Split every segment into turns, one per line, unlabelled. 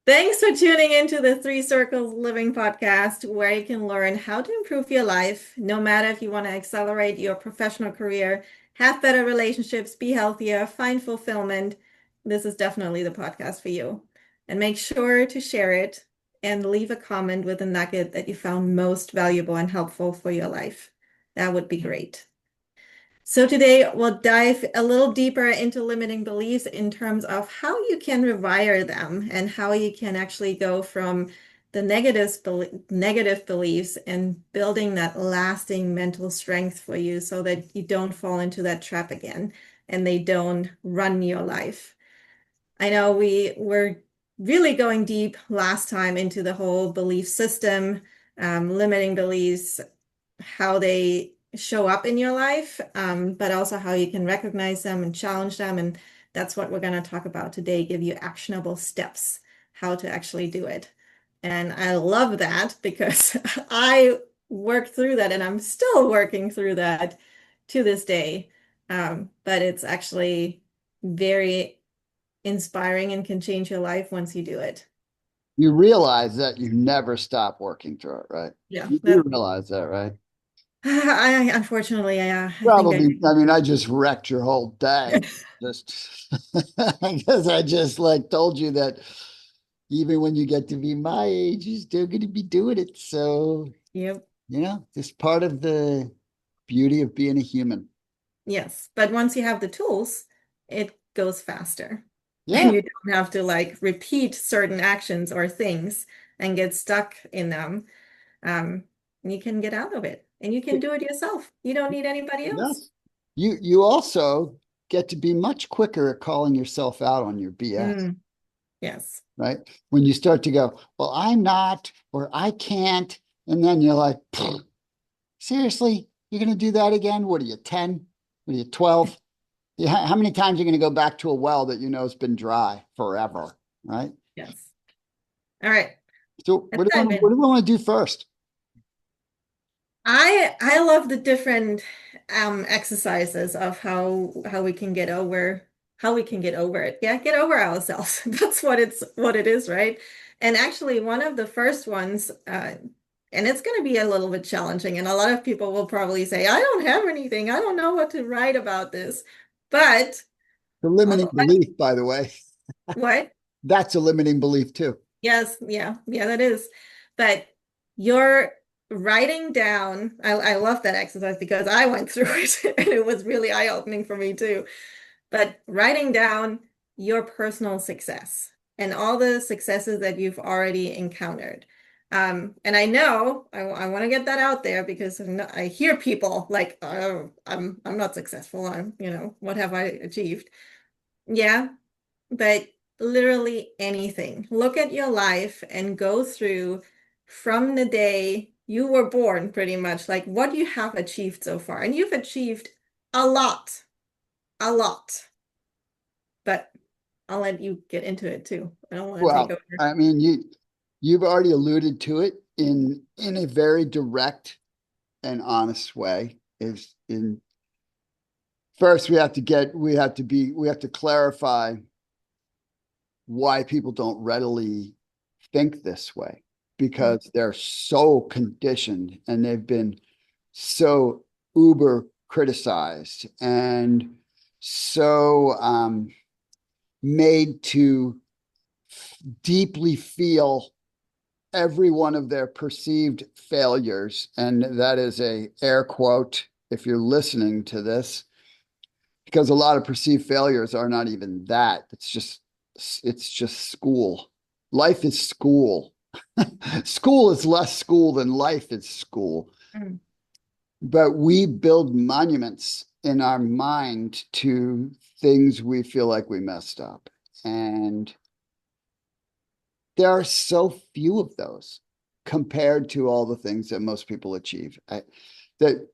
Thanks for tuning into the Three Circles Living podcast, where you can learn how to improve your life, no matter if you want to accelerate your professional career, have better relationships, be healthier, find fulfillment. This is definitely the podcast for you. And make sure to share it and leave a comment with a nugget that you found most valuable and helpful for your life. That would be great. So today we'll dive a little deeper into limiting beliefs in terms of how you can rewire them and how you can actually go from the negative beliefs and building that lasting mental strength for you so that you don't fall into that trap again and they don't run your life. I know we were really going deep last time into the whole belief system, limiting beliefs, how they show up in your life, but also how you can recognize them and challenge them. And that's what we're going to talk about today, give you actionable steps, how to actually do it. And I love that because I worked through that and I'm still working through that to this day. But it's actually very inspiring and can change your life once you do it.
You realize that you never stop working through it, right?
Yeah,
You do
that
realize that, right?
I unfortunately, I think I
Probably, I mean, I just wrecked your whole day.
do.
Just because I just like told you that even when you get to be my age, you're still going to be doing it. So,
Yep.
it's part of the beauty of being a human.
Yes, but once you have the tools, it goes faster. And
Yeah.
you don't have to like repeat certain actions or things and get stuck in them. Um, you can get out of it and you can do it yourself. You don't need anybody else.
Yes. You also get to be much quicker at calling yourself out on your BS.
Mm, yes.
Right? When you start to go, well, I'm not, or I can't. And then you're like, seriously, you're going to do that again? What are you, 10? What are you, 12? Yeah, how many times are you going to go back to a well that you know has been dry forever? Right?
Yes. All right.
So
Let's dive
what
in.
do we want to do first?
I love the different exercises of how we can get over it. Yeah, get over ourselves. That's what it is, right? And actually one of the first ones and it's going to be a little bit challenging and a lot of people will probably say, I don't have anything. I don't know what to write about this. But
The
uh,
limiting belief, by the way.
what?
That's a limiting belief too.
Yes, yeah, that is. But you're writing down, I love that exercise because I went through it and it was really eye-opening for me too. But writing down your personal success and all the successes that you've already encountered. And I know I want to get that out there because I hear people like, oh, I'm not successful. What have I achieved? Yeah, but literally anything. Look at your life and go through from the day you were born, pretty much, like what you have achieved so far. And you've achieved a lot, a lot. But I'll let you get into it too. I don't want to take
Well,
over.
I mean, you've already alluded to it in a very direct and honest way. Is in first we have to clarify why people don't readily think this way
Mm,
because they're so conditioned and they've been so uber criticized and so made to deeply feel every one of their perceived failures, and that is a air quote if you're listening to this, because a lot of perceived failures are not even that. It's just school. Life is school. School is less school than life is school.
mm,
But we build monuments in our mind to things we feel like we messed up. And there are so few of those compared to all the things that most people achieve. The,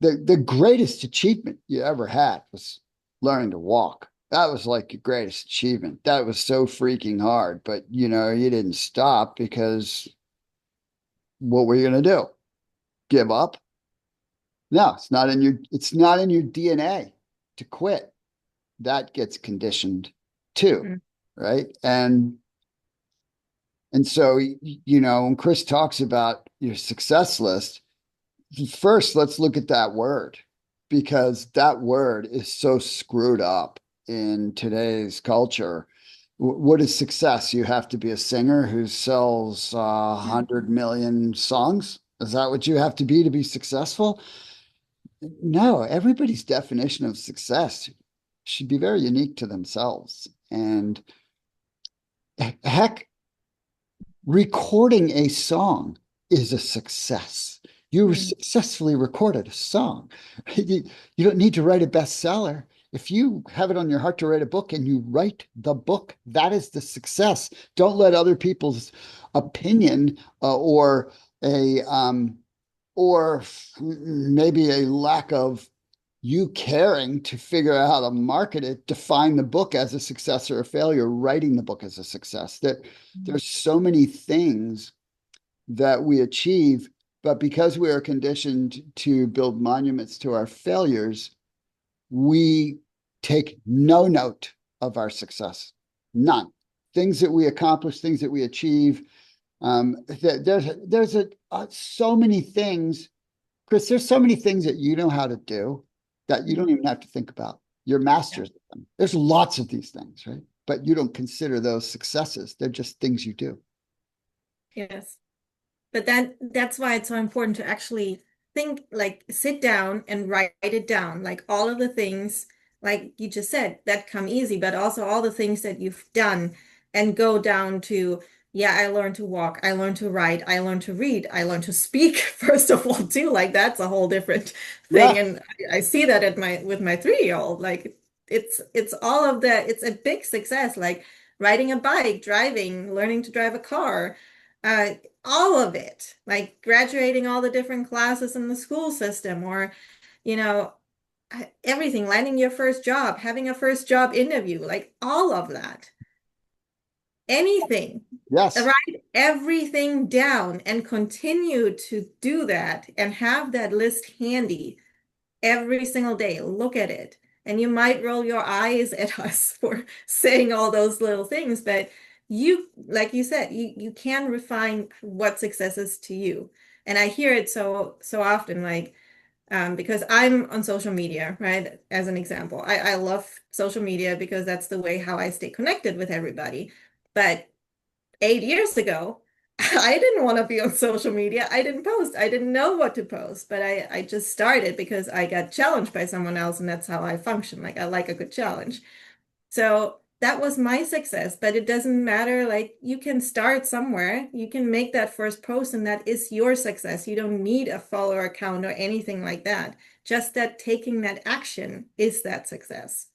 the greatest achievement you ever had was learning to walk. That was like your greatest achievement. That was so freaking hard, but you didn't stop because what were you going to do? Give up? No, it's not in your DNA to quit. That gets conditioned too,
mm.
right? And And so, when Chris talks about your success list, first, let's look at that word because that word is so screwed up in today's culture. What is success? You have to be a singer who sells 100 million songs. Is that what you have to be successful? No, everybody's definition of success should be very unique to themselves. And heck, recording a song is a success. You
Mm.
successfully recorded a song. You don't need to write a bestseller. If you have it on your heart to write a book and you write the book, that is the success. Don't let other people's opinion a or maybe a lack of you caring to figure out how to market it, define the book as a success or a failure, writing the book as a success. There's so many things that we achieve, but because we are conditioned to build monuments to our failures, we take no note of our success. None. Things that we accomplish, things that we achieve. So many things, Chris. There's so many things that you know how to do that you don't even have to think about. You're
Yeah.
masters of them. There's lots of these things, right? But you don't consider those successes. They're just things you do.
Yes. But that's why it's so important to actually think, like sit down and write it down, like all of the things, like you just said, that come easy, but also all the things that you've done and go down to, yeah, I learned to walk, I learned to write, I learned to read, I learned to speak, first of all, too. Like that's a whole different thing.
Yeah.
And I see that at my with my 3-year-old. Like it's all of that, it's a big success, like riding a bike, driving, learning to drive a car. Uh, all of it, like graduating all the different classes in the school system, or, you know, everything, landing your first job, having a first job interview, like all of that, anything,
Yes.
write everything down and continue to do that and have that list handy every single day. Look at it. And you might roll your eyes at us for saying all those little things, but you, like you said, you can refine what success is to you. And I hear it so often, like because I'm on social media, right? As an example, I love social media because that's the way how I stay connected with everybody. But 8 years ago, I didn't want to be on social media. I didn't post. I didn't know what to post, but I just started because I got challenged by someone else, and that's how I function. Like I like a good challenge. So that was my success, but it doesn't matter. Like you can start somewhere. You can make that first post, and that is your success. You don't need a follower account or anything like that. Just that taking that action is that success.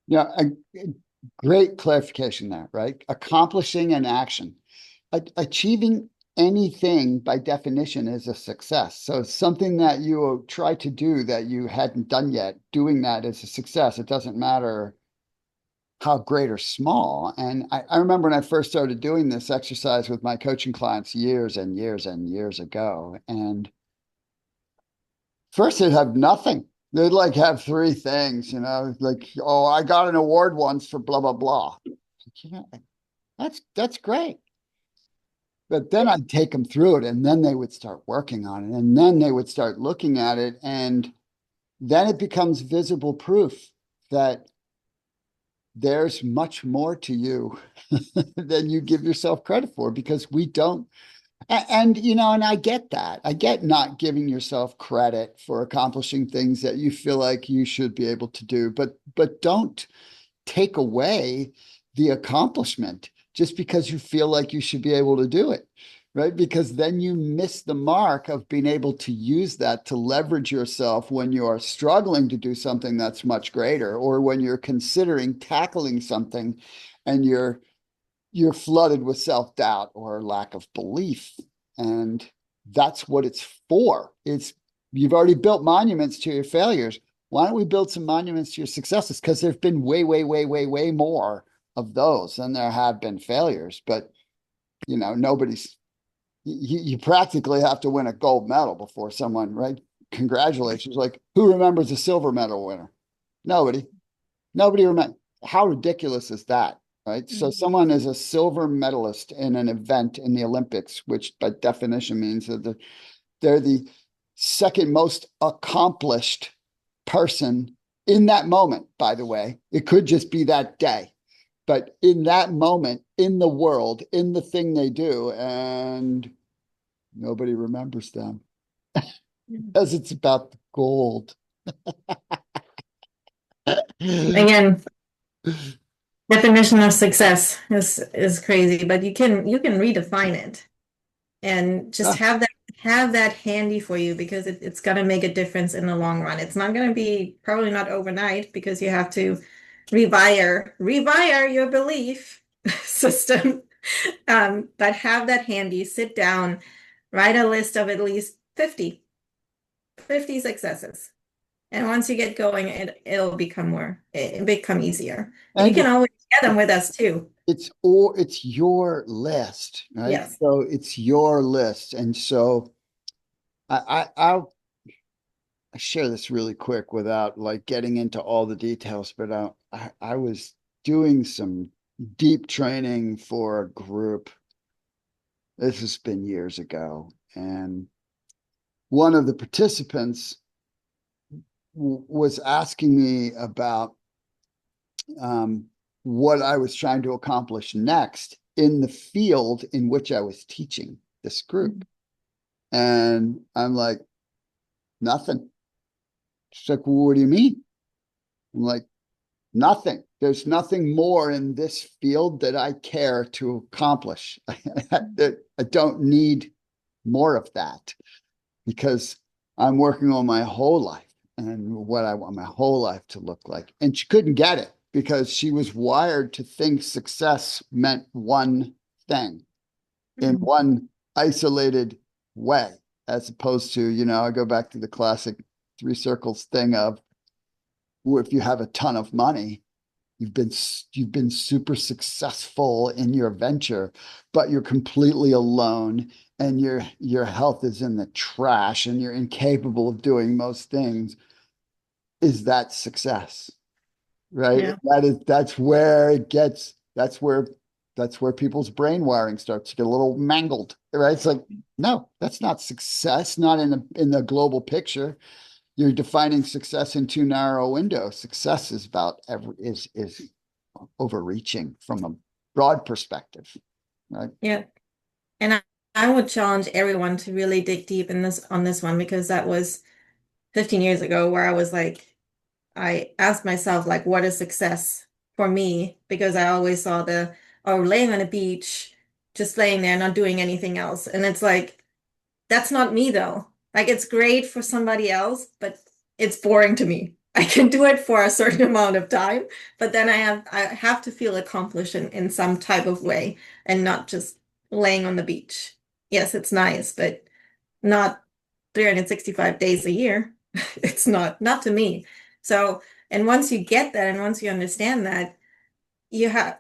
Yeah. Great clarification there, right? Accomplishing an action. Achieving anything by definition is a success. So something that you try to do that you hadn't done yet, doing that is a success. It doesn't matter how great or small. And I remember when I first started doing this exercise with my coaching clients years and years and years ago. And first they'd have nothing. They'd like have three things, like, oh, I got an award once for blah, blah, blah. Yeah, that's great. But then I'd take them through it and then they would start working on it and then they would start looking at it. And then it becomes visible proof that there's much more to you than you give yourself credit for because we don't. And I get that. I get not giving yourself credit for accomplishing things that you feel like you should be able to do, but don't take away the accomplishment just because you feel like you should be able to do it, right? Because then you miss the mark of being able to use that to leverage yourself when you are struggling to do something that's much greater, or when you're considering tackling something and you're flooded with self-doubt or lack of belief. And that's what it's for. You've already built monuments to your failures. Why don't we build some monuments to your successes? Because there've been way, way, way, way, way more of those than there have been failures. But nobody's you practically have to win a gold medal before someone, right? Congratulations. Like who remembers a silver medal winner? Nobody. Nobody remembers. How ridiculous is that? right? So
Mhm.
someone is a silver medalist in an event in the Olympics, which by definition means that they're the second most accomplished person in that moment, by the way. It could just be that day, but in that moment, in the world, in the thing they do, and nobody remembers them because it's about the gold.
Again, definition of success is crazy, but you can redefine it and just
Ah,
have that handy for you because it's gonna make a difference in the long run. It's not gonna be probably not overnight because you have to rewire your belief system. But have that handy, sit down, write a list of at least 50 successes. And once you get going, it'll become easier. And you
and
can always get them with us too.
it's your list, right?
Yes.
So it's your list. And so I'll share this really quick without like getting into all the details, but I was doing some deep training for a group. This has been years ago, and one of the participants was asking me about um, what I was trying to accomplish next in the field in which I was teaching this group. And I'm like, nothing. She's like, well, what do you mean? I'm like, nothing. There's nothing more in this field that I care to accomplish. I don't need more of that because I'm working on my whole life and what I want my whole life to look like. And she couldn't get it because she was wired to think success meant one thing in
Mhm.
one isolated way, as opposed to, I go back to the classic three circles thing of if you have a ton of money, you've been super successful in your venture, but you're completely alone and your health is in the trash and you're incapable of doing most things. Is that success? Right?
Yeah.
That's where people's brain wiring starts to get a little mangled, right? It's like, no, that's not success, not in the global picture. You're defining success in too narrow a window. Success is about is overreaching from a broad perspective, right?
Yeah. And I would challenge everyone to really dig deep in this on this one because that was 15 years ago where I was like, I asked myself, like, what is success for me? Because I always saw laying on a beach, just laying there, not doing anything else. And it's like, that's not me though. Like it's great for somebody else, but it's boring to me. I can do it for a certain amount of time, but then I have to feel accomplished in some type of way and not just laying on the beach. Yes, it's nice, but not 365 days a year. It's not to me. So, and once you get that and once you understand that, you have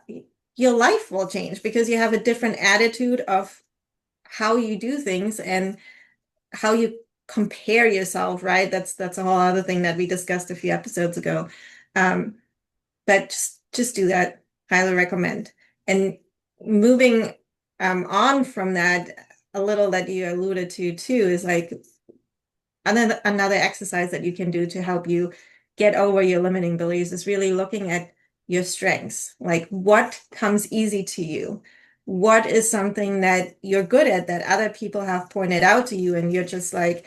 your life will change because you have a different attitude of how you do things and how you compare yourself, right? That's a whole other thing that we discussed a few episodes ago. Um, but just do that. Highly recommend. And moving on from that, a little that you alluded to too is like another exercise that you can do to help you get over your limiting beliefs is really looking at your strengths. Like what comes easy to you? What is something that you're good at that other people have pointed out to you and you're just like,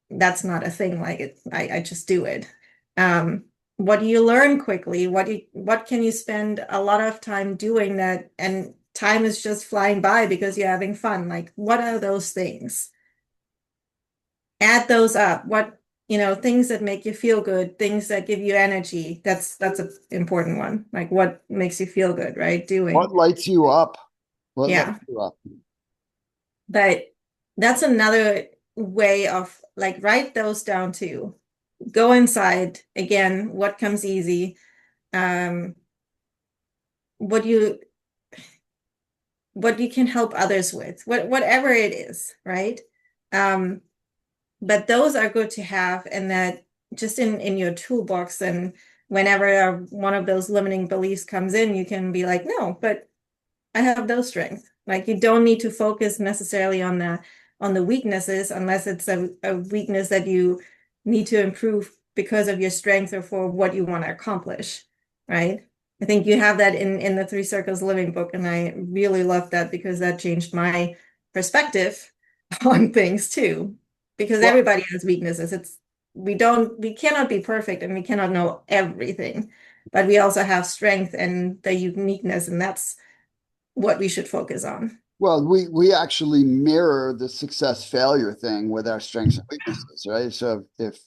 that's not a thing. Like I just do it. Um, what do you learn quickly? What can you spend a lot of time doing that and time is just flying by because you're having fun? Like what are those things? Add those up. Things that make you feel good, things that give you energy. That's an important one. Like what makes you feel good, right?
What
Doing.
lights you up? What lights
Yeah.
you up?
But that's another way of like write those down too. Go inside again, what comes easy. Um, what you what you can help others with, whatever it is, right? Um, but those are good to have and that just in your toolbox and whenever one of those limiting beliefs comes in, you can be like, no, but I have those strengths. Like you don't need to focus necessarily on the weaknesses unless it's a weakness that you need to improve because of your strength or for what you want to accomplish, right? I think you have that in the Three Circles Living book, and I really love that because that changed my perspective on things too. Because
Well,
everybody has weaknesses. We cannot be perfect and we cannot know everything, but we also have strength and the uniqueness, and that's what we should focus on.
we actually mirror the success failure thing with our strengths and weaknesses, right? So if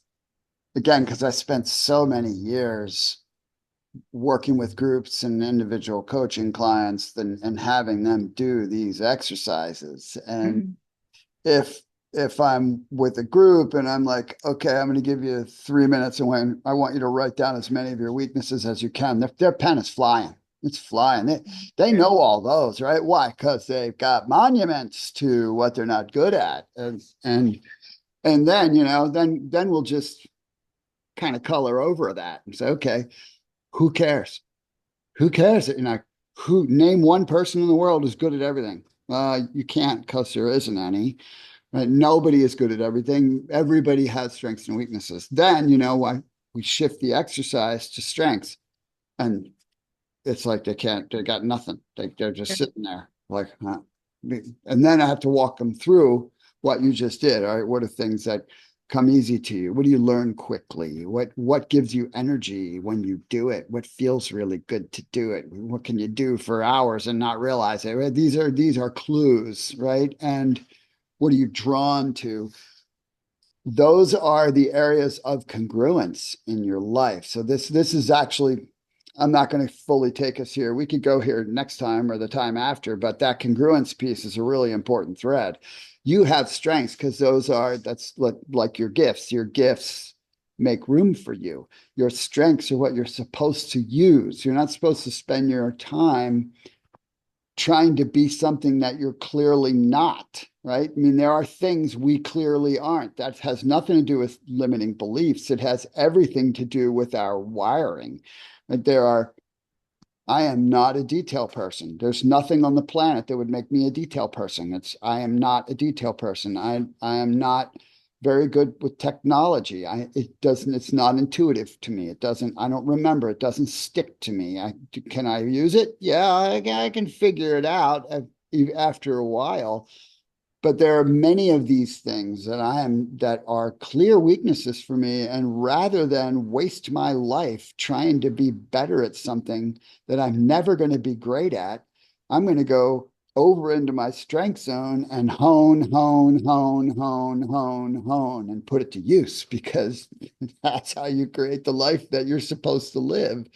again, because I spent so many years working with groups and individual coaching clients and having them do these exercises. And
Mhm.
if I'm with a group and I'm like, okay, I'm going to give you 3 minutes and when I want you to write down as many of your weaknesses as you can, their pen is flying. It's flying. They
Yeah.
know all those, right? Why? Because they've got monuments to what they're not good at. And then, then we'll just kind of color over that and say, okay, who cares? Who cares? Who name one person in the world who's good at everything? You can't because there isn't any. Right? Nobody is good at everything. Everybody has strengths and weaknesses. Then, we shift the exercise to strengths. And it's like they got nothing. They're just sitting there like, huh? And then I have to walk them through what you just did. All right. What are things that come easy to you? What do you learn quickly? What gives you energy when you do it? What feels really good to do it? What can you do for hours and not realize it? Right? These are clues, right? And what are you drawn to? Those are the areas of congruence in your life. So this is actually, I'm not going to fully take us here. We could go here next time or the time after, but that congruence piece is a really important thread. You have strengths because that's like your gifts. Your gifts make room for you. Your strengths are what you're supposed to use. You're not supposed to spend your time trying to be something that you're clearly not, right? I mean, there are things we clearly aren't. That has nothing to do with limiting beliefs. It has everything to do with our wiring. But I am not a detail person. There's nothing on the planet that would make me a detail person. I am not a detail person. I am not very good with technology. It's not intuitive to me. I don't remember. It doesn't stick to me. Can I use it? Yeah, I can figure it out after a while. But there are many of these things that are clear weaknesses for me. And rather than waste my life trying to be better at something that I'm never going to be great at, I'm going to go over into my strength zone and hone, hone, hone, hone, hone, hone, and put it to use because that's how you create the life that you're supposed to live.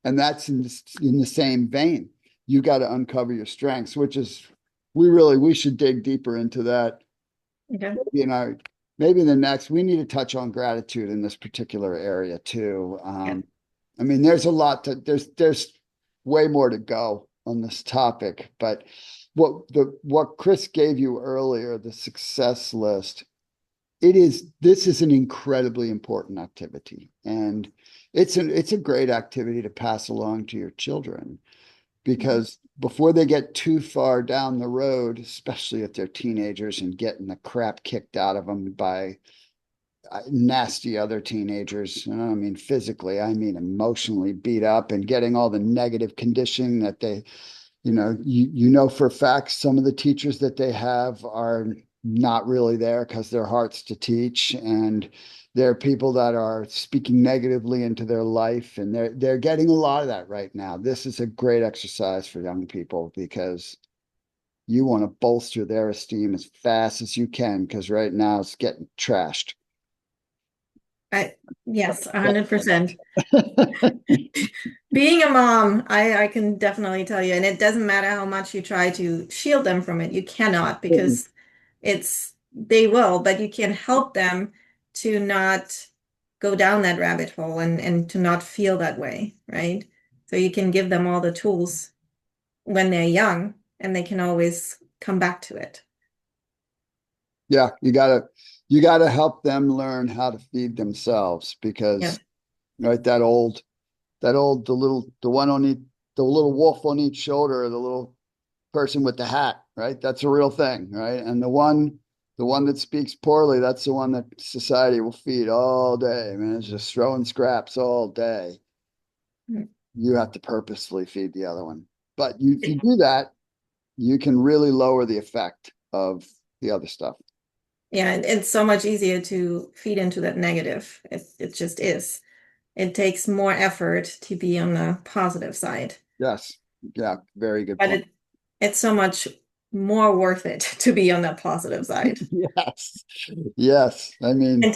And that's in the same vein. You got to uncover your strengths, which is we should dig deeper into that.
Okay.
You know, maybe the next we need to touch on gratitude in this particular area too.
Yeah.
I mean, there's a lot there's way more to go on this topic, but what Chris gave you earlier, the success list, this is an incredibly important activity, and it's a great activity to pass along to your children
Mhm.
because before they get too far down the road, especially if they're teenagers and getting the crap kicked out of them by nasty other teenagers, I don't mean physically, I mean emotionally beat up and getting all the negative conditioning that you know for a fact some of the teachers that they have are not really there because their hearts to teach, and there are people that are speaking negatively into their life, and they're getting a lot of that right now. This is a great exercise for young people because you want to bolster their esteem as fast as you can because right now it's getting trashed.
I, yes, 100%. Being a mom, I can definitely tell you, and it doesn't matter how much you try to shield them from it, you cannot because they will, but you can help them to not go down that rabbit hole and to not feel that way, right? So you can give them all the tools when they're young and they can always come back to it.
Yeah, you gotta help them learn how to feed themselves
Yeah.
because right, that old the one on each, the little wolf on each shoulder, the little person with the hat, right? That's a real thing, right? And the one that speaks poorly, that's the one that society will feed all day. I mean, it's just throwing scraps all day. You have to purposefully feed the other one. But if you do that, you can really lower the effect of the other stuff.
Yeah, and it's so much easier to feed into that negative. It just is. It takes more effort to be on the positive side,
Yes. Yeah. Very good
but
point.
it's so much more worth it to be on that positive side.
Yes. Yes. I mean,
And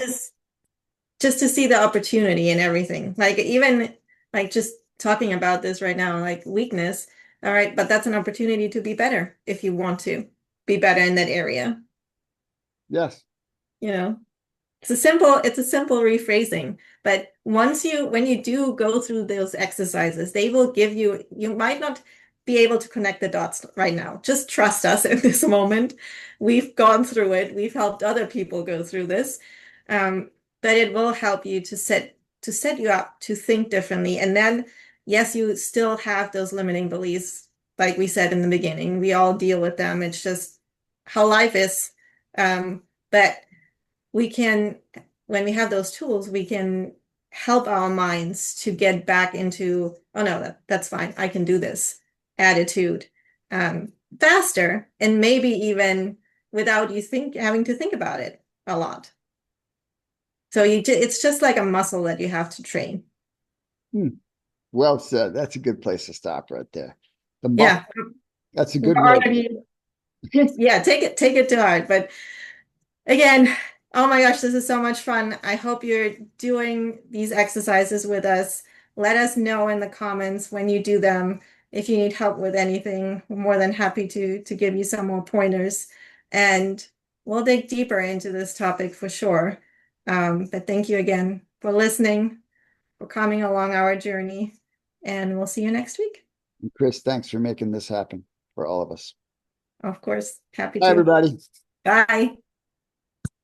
just to see the opportunity in everything. Like even like just talking about this right now, like weakness, all right, but that's an opportunity to be better if you want to be better in that area,
yes.
you know. It's a simple rephrasing, but when you do go through those exercises, they will give you, you might not be able to connect the dots right now. Just trust us in this moment. We've gone through it. We've helped other people go through this. But it will help you to set you up to think differently. And then, yes, you still have those limiting beliefs, like we said in the beginning. We all deal with them. It's just how life is. But we can, when we have those tools, we can help our minds to get back into, oh no, that's fine. I can do this attitude faster and maybe even without you having to think about it a lot. So it's just like a muscle that you have to train.
Hmm. Well said. That's a good place to stop right there. The muscle.
Yeah.
That's a
We're
good word.
already, yeah, take it to heart. But again, oh my gosh, this is so much fun. I hope you're doing these exercises with us. Let us know in the comments when you do them. If you need help with anything, we're more than happy to give you some more pointers. And we'll dig deeper into this topic for sure. But thank you again for listening, for coming along our journey, and we'll see you next week.
Chris, thanks for making this happen for all of us.
Of course, happy
Bye,
to.
everybody.
Bye.